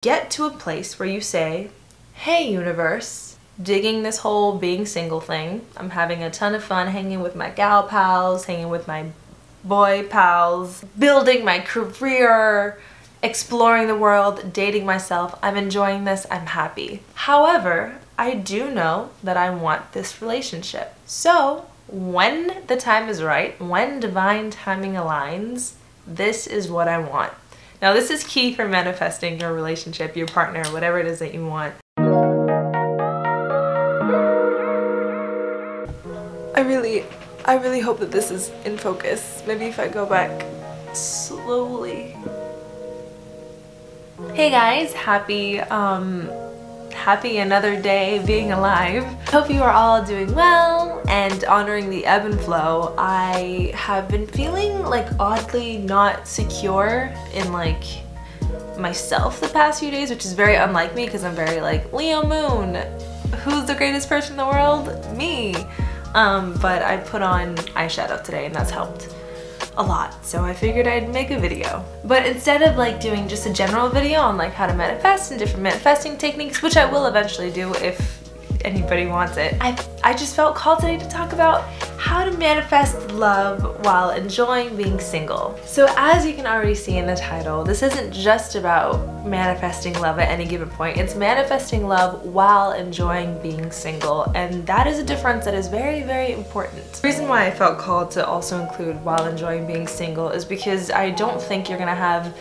Get to a place where you say, hey universe, digging this whole being single thing. I'm having a ton of fun hanging with my gal pals, hanging with my boy pals, building my career, exploring the world, dating myself. I'm enjoying this, I'm happy. However, I do know that I want this relationship. So when the time is right, when divine timing aligns, this is what I want. Now this is key for manifesting your relationship, your partner, whatever it is that you want. I really hope that this is in focus. Maybe if I go back slowly. Hey guys, happy another day being alive. Hope you are all doing well and honoring the ebb and flow. I have been feeling like oddly not secure in like myself the past few days, which is very unlike me because I'm very like Leo moon. Who's the greatest person in the world? Me. But I put on eyeshadow today and that's helped a lot, so I figured I'd make a video. But instead of like doing just a general video on like how to manifest and different manifesting techniques, which I will eventually do if anybody wants it, I just felt called today to talk about how to manifest love while enjoying being single. So as you can already see in the title, this isn't just about manifesting love at any given point, it's manifesting love while enjoying being single, and that is a difference that is very, very important. The reason why I felt called to also include while enjoying being single is because I don't think you're gonna have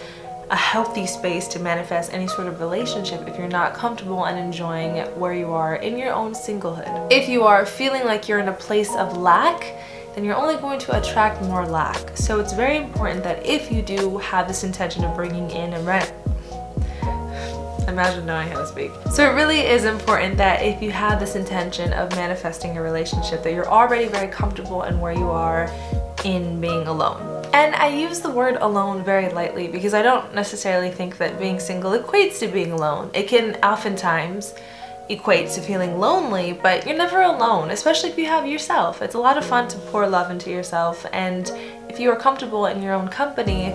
a healthy space to manifest any sort of relationship if you're not comfortable and enjoying where you are in your own singlehood. If you are feeling like you're in a place of lack, then you're only going to attract more lack. So it's very important that if you do have this intention of bringing in a imagine knowing how to speak. So it really is important that if you have this intention of manifesting a relationship, that you're already very comfortable in where you are in being alone. And I use the word alone very lightly because I don't necessarily think that being single equates to being alone. It can oftentimes equate to feeling lonely, but you're never alone, especially if you have yourself. It's a lot of fun to pour love into yourself, and if you are comfortable in your own company,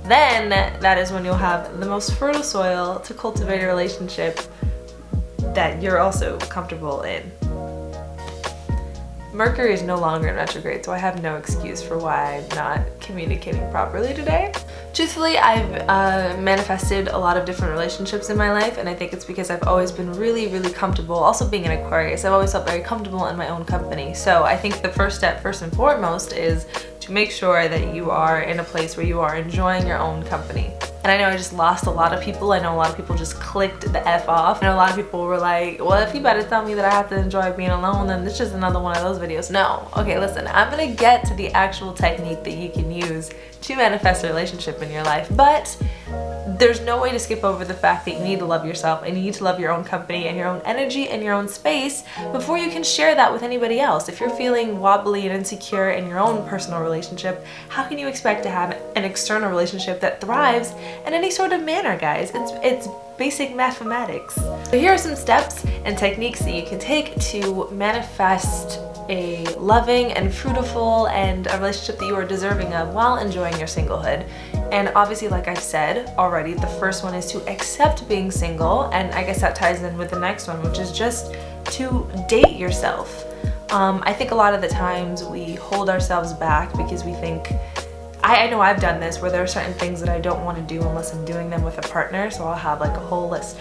then that is when you'll have the most fertile soil to cultivate a relationship that you're also comfortable in. Mercury is no longer in retrograde, so I have no excuse for why I'm not communicating properly today. Truthfully, I've manifested a lot of different relationships in my life, and I think it's because I've always been really, really comfortable. Also being an Aquarius, I've always felt very comfortable in my own company. So I think the first step, first and foremost, is to make sure that you are in a place where you are enjoying your own company. And I know I just lost a lot of people. I know a lot of people just clicked the F off. I know a lot of people were like, well, if you better tell me that I have to enjoy being alone, then this is just another one of those videos. No. Okay, listen, I'm gonna get to the actual technique that you can use to manifest a relationship in your life, but there's no way to skip over the fact that you need to love yourself and you need to love your own company and your own energy and your own space before you can share that with anybody else. If you're feeling wobbly and insecure in your own personal relationship, how can you expect to have an external relationship that thrives in any sort of manner, guys? It's basic mathematics. So here are some steps and techniques that you can take to manifest a loving and fruitful and a relationship that you are deserving of while enjoying your singlehood. And obviously, like I've said already, the first one is to accept being single, and I guess that ties in with the next one, which is just to date yourself. I think a lot of the times we hold ourselves back because we think, I know I've done this, where there are certain things that I don't want to do unless I'm doing them with a partner, so I'll have like a whole list.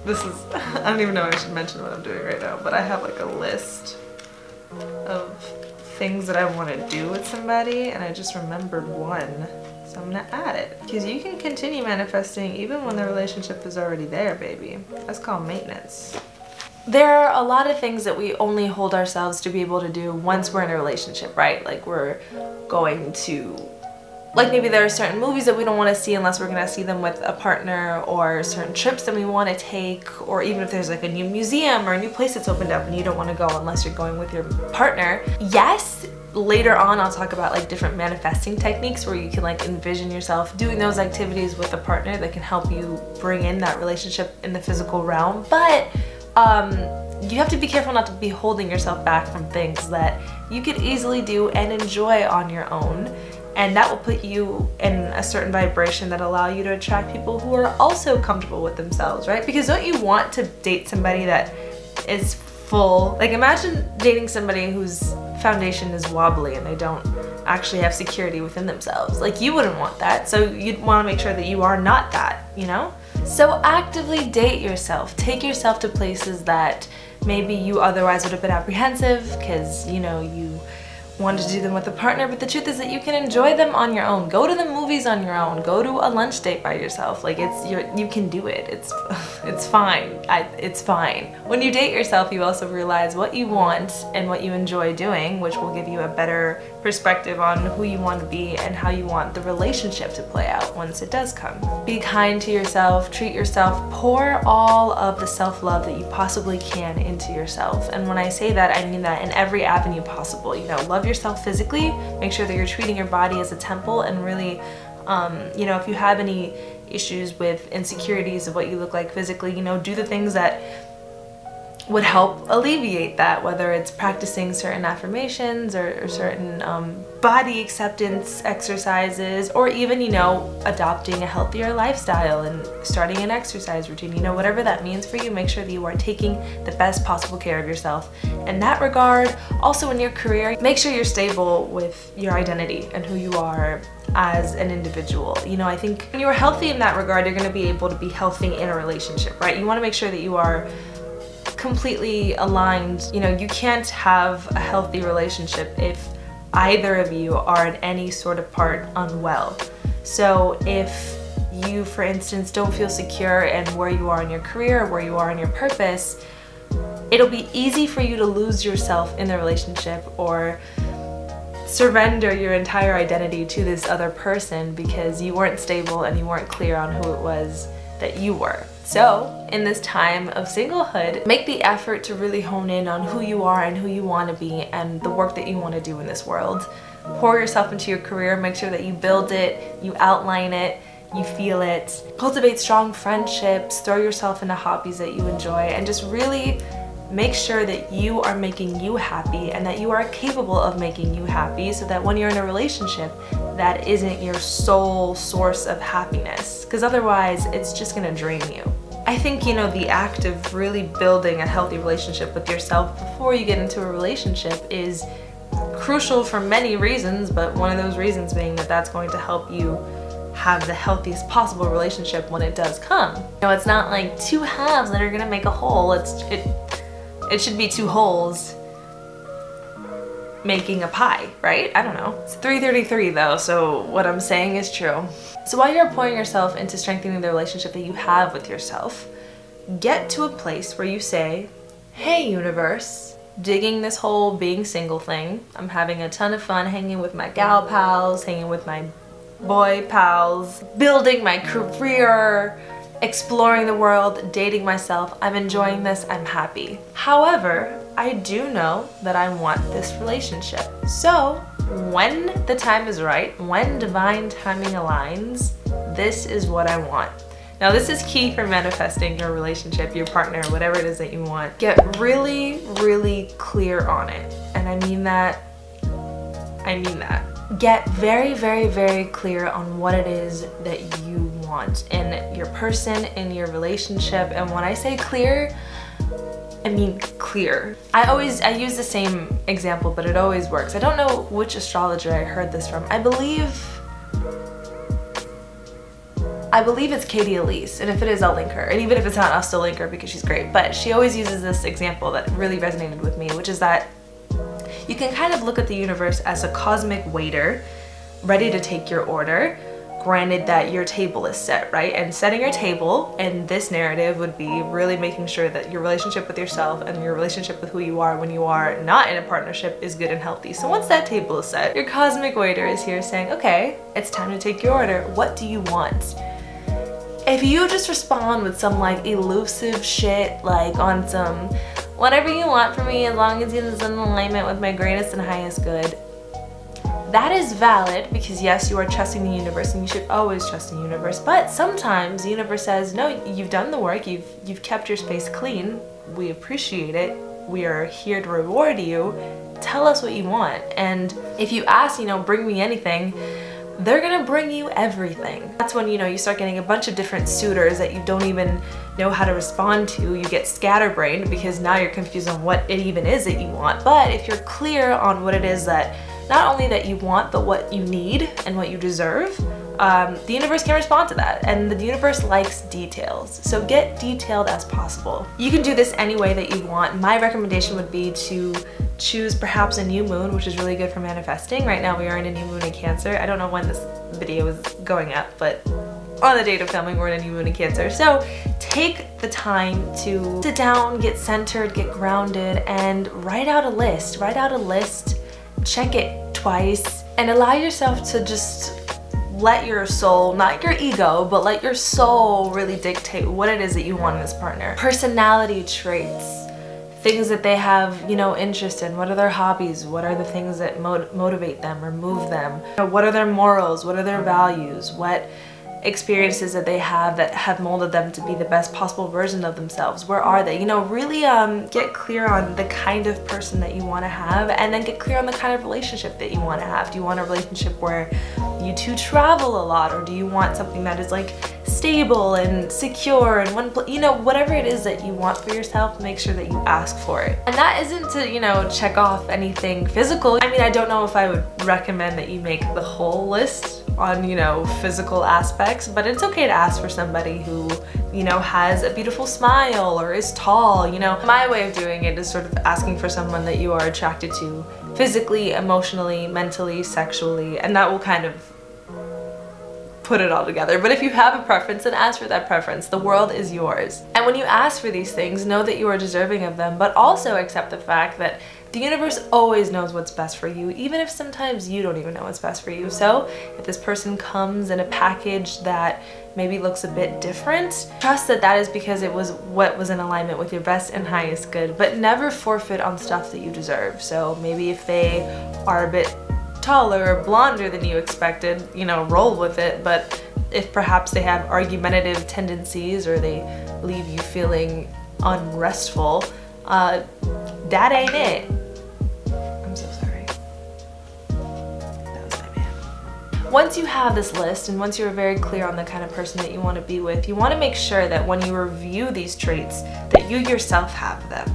This is, I don't even know if I should mention what I'm doing right now, but I have like a list of things that I want to do with somebody, and I just remembered one, so I'm gonna add it. Because you can continue manifesting even when the relationship is already there, baby. That's called maintenance. There are a lot of things that we only hold ourselves to be able to do once we're in a relationship, right? Like we're going to, like maybe there are certain movies that we don't want to see unless we're going to see them with a partner, or certain trips that we want to take, or even if there's like a new museum or a new place that's opened up and you don't want to go unless you're going with your partner. Yes, later on I'll talk about like different manifesting techniques where you can like envision yourself doing those activities with a partner that can help you bring in that relationship in the physical realm, but you have to be careful not to be holding yourself back from things that you could easily do and enjoy on your own. And that will put you in a certain vibration that allow you to attract people who are also comfortable with themselves, right? Because don't you want to date somebody that is full? Like, imagine dating somebody whose foundation is wobbly and they don't actually have security within themselves. Like, you wouldn't want that. So you'd want to make sure that you are not that, you know? So actively date yourself. Take yourself to places that maybe you otherwise would have been apprehensive because, you know, you wanted to do them with a partner, but the truth is that you can enjoy them on your own. Go to the movies on your own. Go to a lunch date by yourself. Like, you can do it. It's fine. It's fine. When you date yourself, you also realize what you want and what you enjoy doing, which will give you a better perspective on who you want to be and how you want the relationship to play out once it does come. Be kind to yourself, treat yourself, pour all of the self-love that you possibly can into yourself. And when I say that, I mean that in every avenue possible. You know, love yourself physically, make sure that you're treating your body as a temple, and really, you know, if you have any issues with insecurities of what you look like physically, you know, do the things that would help alleviate that, whether it's practicing certain affirmations or certain body acceptance exercises, or even, you know, adopting a healthier lifestyle and starting an exercise routine. You know, whatever that means for you, make sure that you are taking the best possible care of yourself in that regard. Also in your career, make sure you're stable with your identity and who you are as an individual. You know, I think when you're healthy in that regard, you're going to be able to be healthy in a relationship, right? You want to make sure that you are completely aligned. You know, you can't have a healthy relationship if either of you are in any sort of part unwell. So if you, for instance, don't feel secure in where you are in your career or where you are in your purpose, it'll be easy for you to lose yourself in the relationship or surrender your entire identity to this other person because you weren't stable and you weren't clear on who it was that you were. So in this time of singlehood, make the effort to really hone in on who you are and who you want to be and the work that you want to do in this world. Pour yourself into your career, make sure that you build it, you outline it, you feel it. Cultivate strong friendships, throw yourself into hobbies that you enjoy, and just really make sure that you are making you happy and that you are capable of making you happy, so that when you're in a relationship, that isn't your sole source of happiness, because otherwise it's just gonna drain you. I think, you know, the act of really building a healthy relationship with yourself before you get into a relationship is crucial for many reasons, but one of those reasons being that that's going to help you have the healthiest possible relationship when it does come. You know, it's not like two halves that are gonna make a whole. It should be two wholes making a pie, right? I don't know. It's 3:33 though, so what I'm saying is true. So while you're pouring yourself into strengthening the relationship that you have with yourself, get to a place where you say, hey universe, digging this whole being single thing. I'm having a ton of fun hanging with my gal pals, hanging with my boy pals, building my career, exploring the world, dating myself. I'm enjoying this, I'm happy. However, I do know that I want this relationship. So when the time is right, when divine timing aligns, this is what I want. Now this is key for manifesting your relationship, your partner, whatever it is that you want. Get really, really clear on it. And I mean that. Get very, very, very clear on what it is that you want in your person, in your relationship. And when I say clear, I mean clear. I use the same example, but it always works. I don't know which astrologer I heard this from. I believe it's Katie Elise, and if it is, I'll link her. And even if it's not, I'll still link her because she's great. But she always uses this example that really resonated with me, which is that you can kind of look at the universe as a cosmic waiter ready to take your order, granted that your table is set, right? And setting your table in this narrative would be really making sure that your relationship with yourself and your relationship with who you are when you are not in a partnership is good and healthy. So once that table is set, your cosmic waiter is here saying, okay, it's time to take your order. What do you want? If you just respond with some like elusive shit, like on some whatever you want from me as long as it's in alignment with my greatest and highest good, that is valid, because yes, you are trusting the universe and you should always trust the universe. But sometimes the universe says, no, you've done the work, you've kept your space clean, we appreciate it, we are here to reward you, tell us what you want. And if you ask, you know, bring me anything, they're gonna bring you everything. That's when, you know, you start getting a bunch of different suitors that you don't even know how to respond to. You get scatterbrained because now you're confused on what it even is that you want. But if you're clear on what it is that, not only that you want, but what you need and what you deserve, the universe can respond to that. And the universe likes details. So get detailed as possible. You can do this any way that you want. My recommendation would be to choose perhaps a new moon, which is really good for manifesting. Right now we are in a new moon in Cancer. I don't know when this video is going up, but on the date of filming we're in a new moon in Cancer. So take the time to sit down, get centered, get grounded, and write out a list. Write out a list, check it twice, and allow yourself to just let your soul, not your ego, but let your soul really dictate what it is that you want in this partner. Personality traits, things that they have, you know, interest in. What are their hobbies? What are the things that motivate them or move them? You know, what are their morals? What are their values? What experiences that they have molded them to be the best possible version of themselves? Where are they? You know, really get clear on the kind of person that you want to have, and then get clear on the kind of relationship that you want to have. Do you want a relationship where you two travel a lot, or do you want something that is like stable and secure and one place? You know, whatever it is that you want for yourself, make sure that you ask for it. And that isn't to, you know, check off anything physical. I mean, I don't know if I would recommend that you make the whole list on, you know, physical aspects, but it's okay to ask for somebody who, you know, has a beautiful smile or is tall. You know, my way of doing it is sort of asking for someone that you are attracted to physically, emotionally, mentally, sexually, and that will kind of put it all together. But if you have a preference, then ask for that preference. The world is yours. And when you ask for these things, know that you are deserving of them, but also accept the fact that the universe always knows what's best for you, even if sometimes you don't even know what's best for you. So if this person comes in a package that maybe looks a bit different, trust that that is because it was what was in alignment with your best and highest good, but never forfeit on stuff that you deserve. So maybe if they are a bit taller or blonder than you expected, you know, roll with it. But if perhaps they have argumentative tendencies or they leave you feeling unrestful, that ain't it. I'm so sorry. That was my man. Once you have this list and once you're very clear on the kind of person that you want to be with, you want to make sure that when you review these traits that you yourself have them.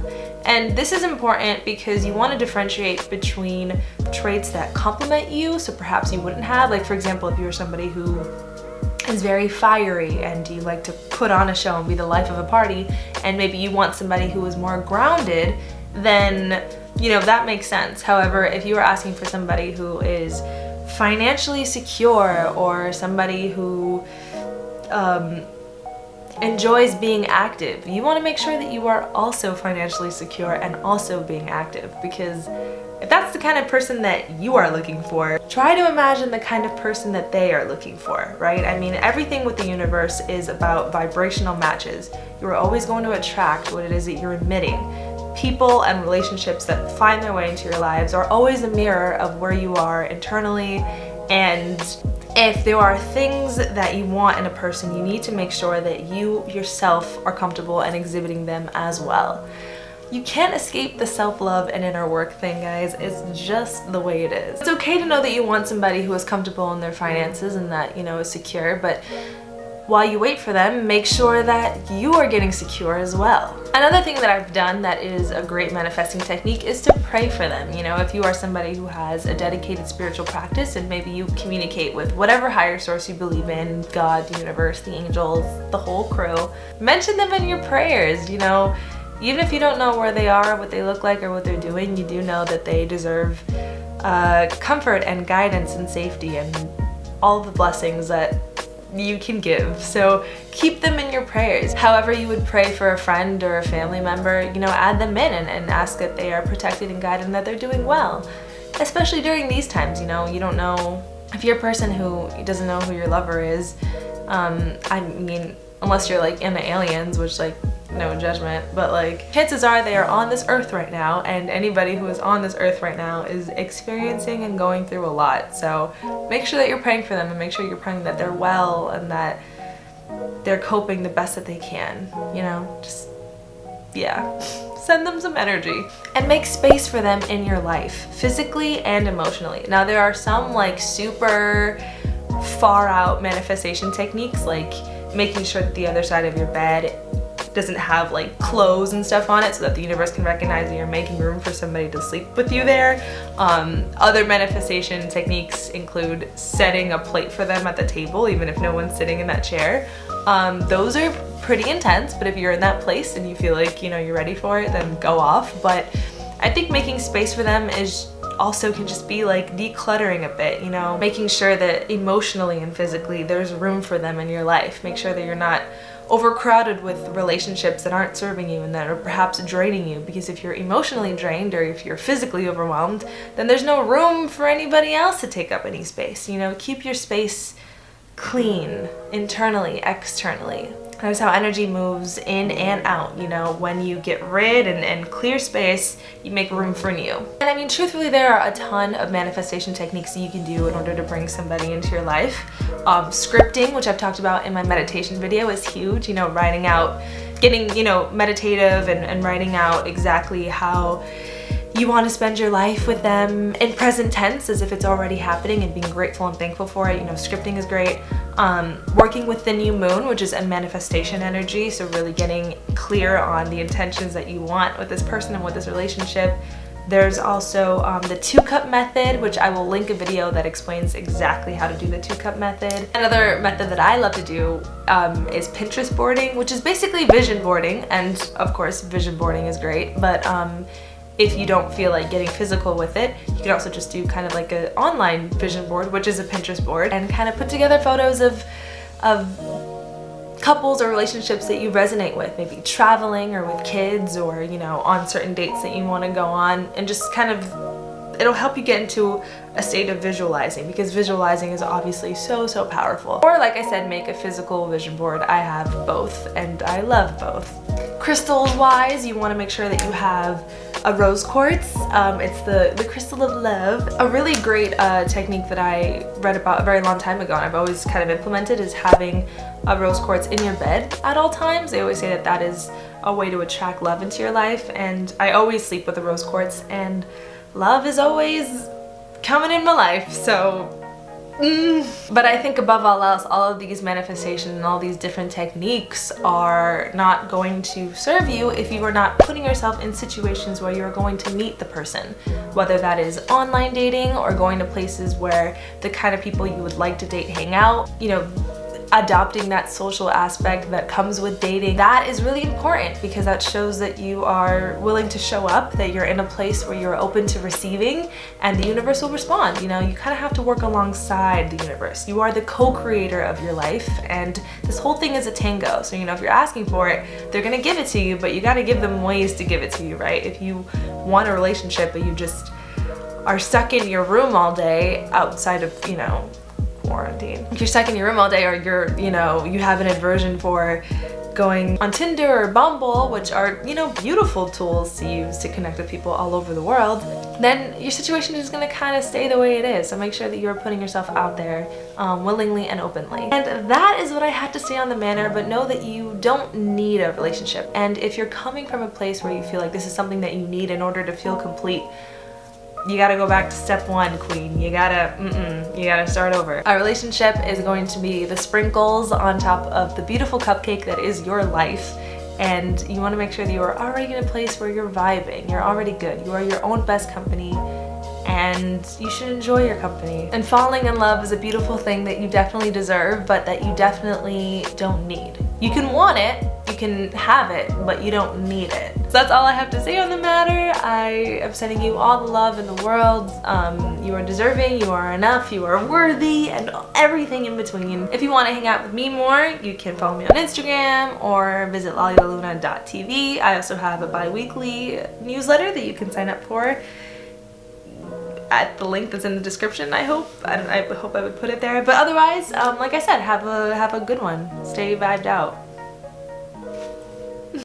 And this is important because you want to differentiate between traits that complement you, so perhaps you wouldn't have, like for example, if you're somebody who is very fiery and you like to put on a show and be the life of a party, and maybe you want somebody who is more grounded, then, you know, that makes sense. However, if you are asking for somebody who is financially secure or somebody who enjoys being active, you want to make sure that you are also financially secure and also being active, because if that's the kind of person that you are looking for, try to imagine the kind of person that they are looking for, right? I mean, everything with the universe is about vibrational matches. You're always going to attract what it is that you're emitting. People and relationships that find their way into your lives are always a mirror of where you are internally, and if there are things that you want in a person, you need to make sure that you yourself are comfortable and exhibiting them as well. You can't escape the self-love and inner work thing, guys. It's just the way it is. It's okay to know that you want somebody who is comfortable in their finances and that, you know, is secure, but while you wait for them, make sure that you are getting secure as well. Another thing that I've done that is a great manifesting technique is to pray for them. You know, if you are somebody who has a dedicated spiritual practice and maybe you communicate with whatever higher source you believe in, God, the universe, the angels, the whole crew, mention them in your prayers. You know, even if you don't know where they are, what they look like, or what they're doing, you do know that they deserve comfort and guidance and safety and all the blessings that you can give. So keep them in your prayers. However you would pray for a friend or a family member, you know, add them in and ask that they are protected and guided and that they're doing well. Especially during these times, you know, you don't know if you're a person who doesn't know who your lover is. I mean, unless you're like into aliens, which, like, no judgment, but like, chances are they are on this earth right now, and anybody who is on this earth right now is experiencing and going through a lot. So make sure that you're praying for them, and make sure you're praying that they're well and that they're coping the best that they can. You know, just yeah, send them some energy. And make space for them in your life, physically and emotionally. Now there are some like super far out manifestation techniques, like making sure that the other side of your bed doesn't have like clothes and stuff on it so that the universe can recognize that you're making room for somebody to sleep with you there. Other manifestation techniques include setting a plate for them at the table even if no one's sitting in that chair. Those are pretty intense, but if you're in that place and you feel like, you know, you're ready for it, then go off. But I think making space for them is also can just be like decluttering a bit, you know, making sure that emotionally and physically there's room for them in your life. Make sure that you're not overcrowded with relationships that aren't serving you and that are perhaps draining you, because if you're emotionally drained or if you're physically overwhelmed, then there's no room for anybody else to take up any space. You know, keep your space clean, internally, externally. Notice how energy moves in and out, you know, when you get rid and clear space, you make room for new. And I mean, truthfully, there are a ton of manifestation techniques that you can do in order to bring somebody into your life. Scripting, which I've talked about in my meditation video, is huge, you know, writing out, getting, you know, meditative and writing out exactly how you want to spend your life with them in present tense as if it's already happening and being grateful and thankful for it. You know, scripting is great. Working with the new moon, which is a manifestation energy, so really getting clear on the intentions that you want with this person and with this relationship. There's also the 2-cup method, which I will link a video that explains exactly how to do the 2-cup method. Another method that I love to do is Pinterest boarding, which is basically vision boarding, and of course vision boarding is great, but if you don't feel like getting physical with it, you can also just do kind of like an online vision board, which is a Pinterest board, and kind of put together photos of couples or relationships that you resonate with, maybe traveling or with kids, or, you know, on certain dates that you want to go on, and just kind of, it'll help you get into a state of visualizing, because visualizing is obviously so powerful. Or like I said, make a physical vision board. I have both and I love both. Crystals wise, you want to make sure that you have a rose quartz. It's the crystal of love. A really great technique that I read about a very long time ago and I've always kind of implemented is having a rose quartz in your bed at all times. They always say that that is a way to attract love into your life, and I always sleep with a rose quartz and love is always coming in my life, so But I think above all else, all of these manifestations and all these different techniques are not going to serve you if you are not putting yourself in situations where you're going to meet the person, whether that is online dating or going to places where the kind of people you would like to date hang out, you know, adopting that social aspect that comes with dating. That is really important because that shows that you are willing to show up, that you're in a place where you're open to receiving, and the universe will respond. You know, you kind of have to work alongside the universe. You are the co-creator of your life, and this whole thing is a tango. So, you know, if you're asking for it, they're gonna give it to you, but you gotta give them ways to give it to you, right? If you want a relationship but you just are stuck in your room all day outside of, you know, quarantine. If you're stuck in your room all day, or you're, you know, you have an aversion for going on Tinder or Bumble, which are, you know, beautiful tools to use to connect with people all over the world, then your situation is gonna kind of stay the way it is. So make sure that you're putting yourself out there willingly and openly. And that is what I had to say on the matter, but know that you don't need a relationship. And if you're coming from a place where you feel like this is something that you need in order to feel complete, you gotta go back to step one, queen. You gotta start over. A relationship is going to be the sprinkles on top of the beautiful cupcake that is your life, and you wanna make sure that you are already in a place where you're vibing, you're already good, you are your own best company, and you should enjoy your company. And falling in love is a beautiful thing that you definitely deserve, but that you definitely don't need. You can want it, you can have it, but you don't need it. So that's all I have to say on the matter. I am sending you all the love in the world. You are deserving, you are enough, you are worthy, and everything in between. If you want to hang out with me more, you can follow me on Instagram or visit lalilaluna.tv. I also have a bi-weekly newsletter that you can sign up for at the link that's in the description. I hope I hope I would put it there. But otherwise, like I said, have a good one. Stay vibed out.